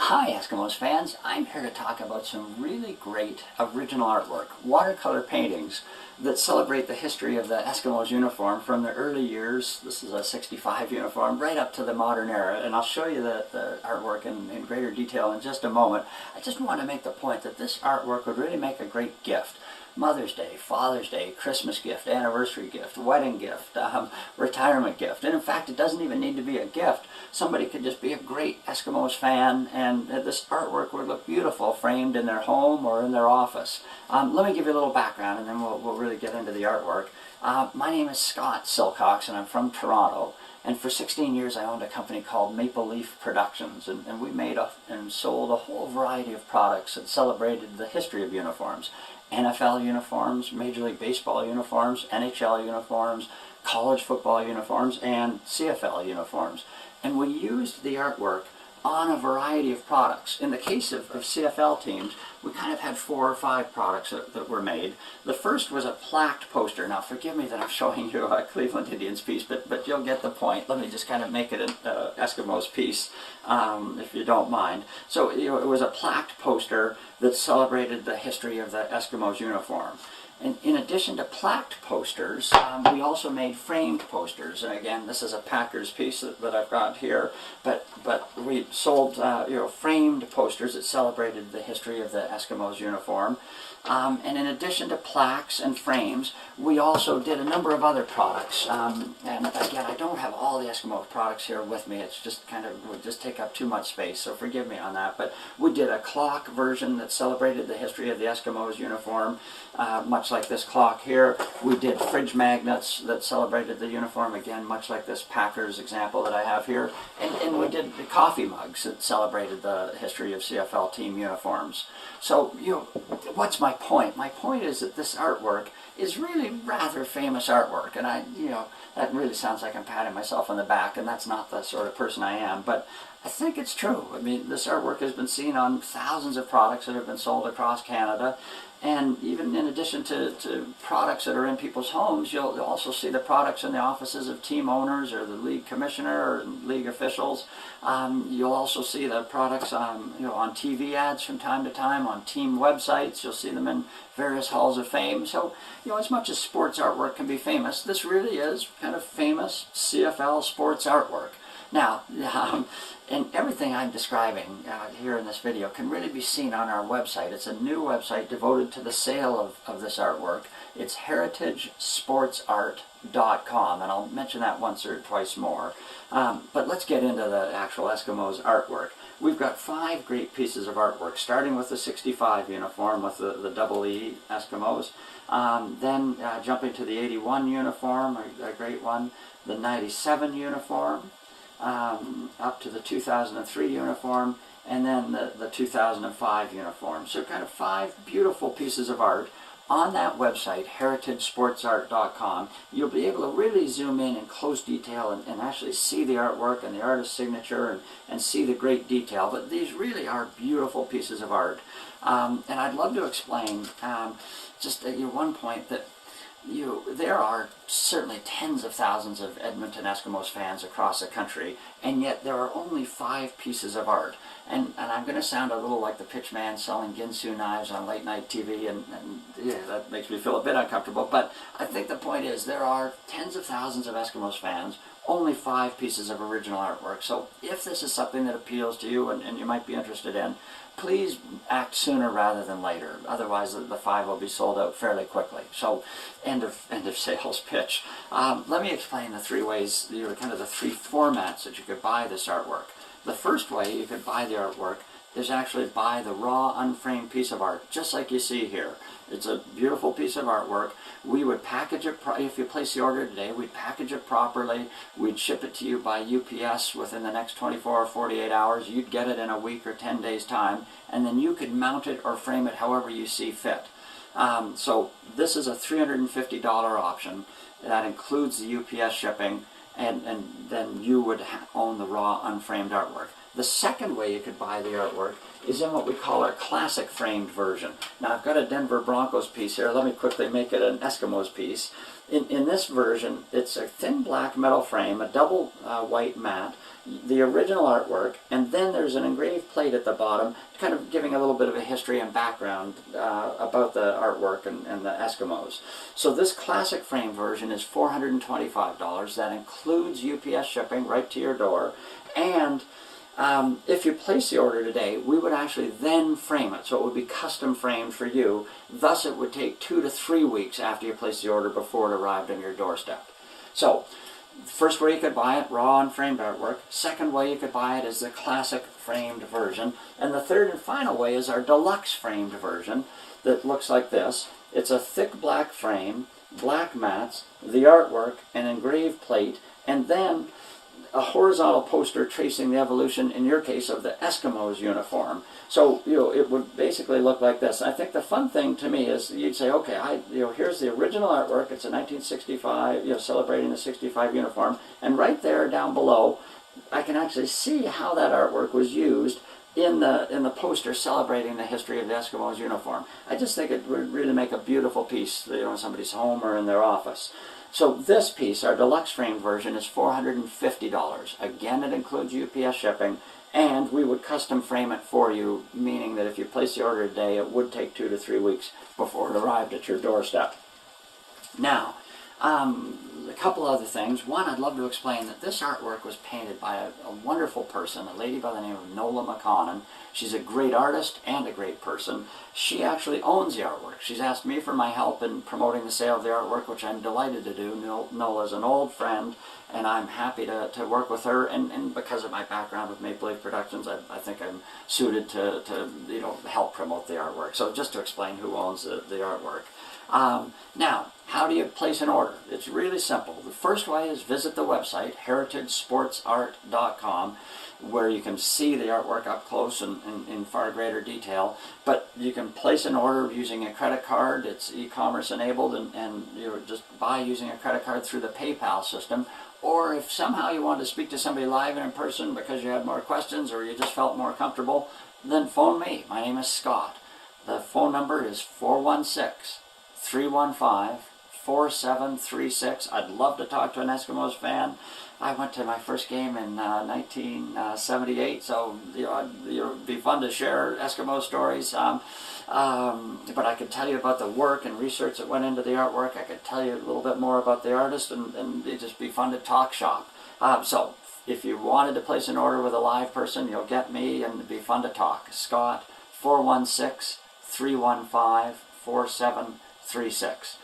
Hi Eskimos fans, I'm here to talk about some really great original artwork, watercolor paintings that celebrate the history of the Eskimos uniform from the early years, this is a 65 uniform, right up to the modern era, and I'll show you the artwork in greater detail in just a moment. I just want to make the point that this artwork would really make a great gift. Mother's Day, Father's Day, Christmas gift, anniversary gift, wedding gift, retirement gift. And in fact, it doesn't even need to be a gift. Somebody could just be a great Eskimos fan, and this artwork would look beautiful framed in their home or in their office. Let me give you a little background, and then we'll really get into the artwork. My name is Scott Silcox, and I'm from Toronto. And for 16 years, I owned a company called Maple Leaf Productions, and we made and sold a whole variety of products that celebrated the history of uniforms. NFL uniforms, Major League Baseball uniforms, NHL uniforms, college football uniforms, and CFL uniforms. And we used the artwork on a variety of products. In the case of CFL teams, we kind of had 4 or 5 products that were made. The first was a Plaque Poster. Now forgive me that I'm showing you a Cleveland Indians piece, but you'll get the point. Let me just kind of make it an Eskimos piece, if you don't mind. So it was a Plaque Poster that celebrated the history of the Eskimos uniform. And in addition to plaqued posters, we also made framed posters. And again, this is a Packers piece that I've got here. But we sold framed posters that celebrated the history of the Eskimos uniform. And in addition to plaques and frames, we also did a number of other products. And again, I don't have all the Eskimo products here with me. It's just would just take up too much space, so forgive me on that. But we did a clock version that celebrated the history of the Eskimos uniform, much like this clock here. We did fridge magnets that celebrated the uniform, again, much like this Packers example that I have here. And we did the coffee mugs that celebrated the history of CFL team uniforms. So, what's my point? My point is that this artwork is really rather famous artwork, and that really sounds like I'm patting myself on the back, and that's not the sort of person I am, but I think it's true. I mean, this artwork has been seen on thousands of products that have been sold across Canada, and even in addition to products that are in people's homes, you'll also see the products in the offices of team owners or the league commissioner or league officials. You'll also see the products on TV ads from time to time, on team websites. You'll see them in various halls of fame. So, as much as sports artwork can be famous, this really is kind of famous CFL sports artwork. Now, and everything I'm describing here in this video can really be seen on our website. It's a new website devoted to the sale of this artwork. It's heritagesportsart.com, and I'll mention that once or twice more. But let's get into the actual Eskimos artwork. We've got 5 great pieces of artwork, starting with the 65 uniform with the double E Eskimos, then jumping to the 81 uniform, a great one, the 97 uniform, up to the 2003 uniform, and then the 2005 uniform. So kind of 5 beautiful pieces of art. On that website, heritagesportsart.com, you'll be able to really zoom in close detail and actually see the artwork and the artist's signature and see the great detail. But these really are beautiful pieces of art. And I'd love to explain just at one point that there are certainly tens of thousands of Edmonton Eskimos fans across the country, and yet there are only 5 pieces of art. And I'm going to sound a little like the pitchman selling Ginsu knives on late night TV, and that makes me feel a bit uncomfortable, but I think the point is there are tens of thousands of Eskimos fans, only 5 pieces of original artwork. So if this is something that appeals to you and you might be interested in, please act sooner rather than later. Otherwise, the 5 will be sold out fairly quickly. So, end of sales pitch. Let me explain the 3 ways, kind of the 3 formats that you could buy this artwork. The first way you could buy the artwork is actually buy the raw, unframed piece of art, just like you see here. It's a beautiful piece of artwork. We would package it, if you place the order today, we'd package it properly. We'd ship it to you by UPS within the next 24 or 48 hours. You'd get it in a week or 10 days' time, and then you could mount it or frame it however you see fit. So this is a $350 option. That includes the UPS shipping, and then you would own the raw, unframed artwork. The second way you could buy the artwork is in what we call our classic framed version. Now I've got a Denver Broncos piece here. Let me quickly make it an Eskimos piece. In this version, it's a thin black metal frame, a double white mat, the original artwork, and then there's an engraved plate at the bottom, kind of giving a little bit of a history and background about the artwork and the Eskimos. So this classic frame version is $425. That includes UPS shipping right to your door, and if you place the order today, we would actually then frame it, so it would be custom framed for you. Thus, it would take 2 to 3 weeks after you place the order before it arrived on your doorstep. So, first way you could buy it, raw and framed artwork. Second way you could buy it is the classic framed version. And the third and final way is our deluxe framed version that looks like this. It's a thick black frame, black mats, the artwork, an engraved plate, and then a horizontal poster tracing the evolution, in your case, of the Eskimos uniform. So, it would basically look like this. I think the fun thing to me is you'd say, okay, here's the original artwork. It's a 1965, celebrating the 65 uniform. And right there down below, I can actually see how that artwork was used in the poster celebrating the history of the Eskimos uniform. I just think it would really make a beautiful piece, in somebody's home or in their office. So this piece, our deluxe frame version, is $450. Again, it includes UPS shipping, and we would custom frame it for you, meaning that if you place the order today, it would take 2 to 3 weeks before it arrived at your doorstep. Now, a couple other things. One, I'd love to explain that this artwork was painted by a wonderful person, a lady by the name of Nola McConnon. She's a great artist and a great person. She actually owns the artwork. She's asked me for my help in promoting the sale of the artwork, which I'm delighted to do. Nola's an old friend, and I'm happy to work with her. And because of my background with Maple Leaf Productions, I think I'm suited to help promote the artwork. So just to explain who owns the artwork. Now, how do you place an order? It's really simple. The first way is visit the website, heritagesportsart.com, where you can see the artwork up close and in far greater detail. But you can place an order using a credit card. It's e-commerce enabled, and you just buy using a credit card through the PayPal system. Or if somehow you wanted to speak to somebody live and in person because you had more questions or you just felt more comfortable, then phone me. My name is Scott. The phone number is 416-315-4736. I'd love to talk to an Eskimos fan. I went to my first game in 1978, so it'd be fun to share Eskimo stories. But I could tell you about the work and research that went into the artwork. I could tell you a little bit more about the artist, and it'd just be fun to talk shop. So if you wanted to place an order with a live person, you'll get me, and it'd be fun to talk. Scott, 416-315-4736.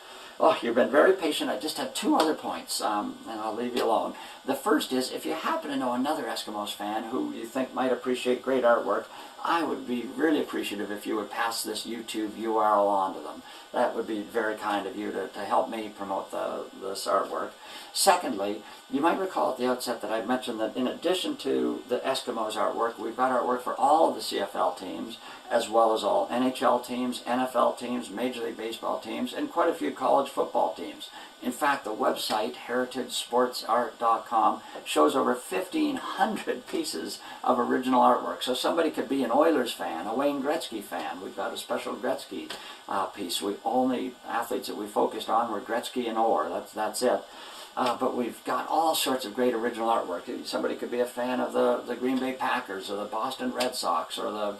Oh, you've been very patient. I just have 2 other points, and I'll leave you alone. The first is, if you happen to know another Eskimos fan who you think might appreciate great artwork, I would be really appreciative if you would pass this YouTube URL on to them. That would be very kind of you to help me promote this artwork. Secondly, you might recall at the outset that I mentioned that in addition to the Eskimos artwork, we've got artwork for all of the CFL teams, as well as all NHL teams, NFL teams, Major League Baseball teams, and quite a few college football teams. In fact, the website, heritagesportsart.com, shows over 1,500 pieces of original artwork. So somebody could be an Oilers fan, a Wayne Gretzky fan. We've got a special Gretzky piece. Only athletes that we focused on were Gretzky and Orr. That's it. But we've got all sorts of great original artwork. Somebody could be a fan of the Green Bay Packers or the Boston Red Sox or the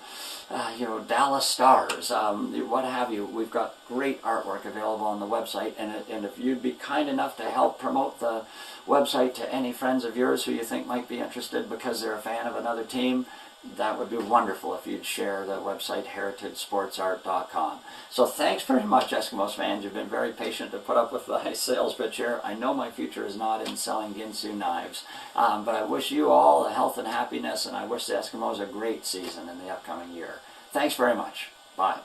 Dallas Stars, what have you. We've got great artwork available on the website, and if you'd be kind enough to help promote the website to any friends of yours who you think might be interested because they're a fan of another team, that would be wonderful if you'd share the website, heritagesportsart.com. So thanks very much, Eskimos fans. You've been very patient to put up with the sales pitch here. I know my future is not in selling Ginsu knives, but I wish you all the health and happiness, and I wish the Eskimos a great season in the upcoming year. Thanks very much. Bye.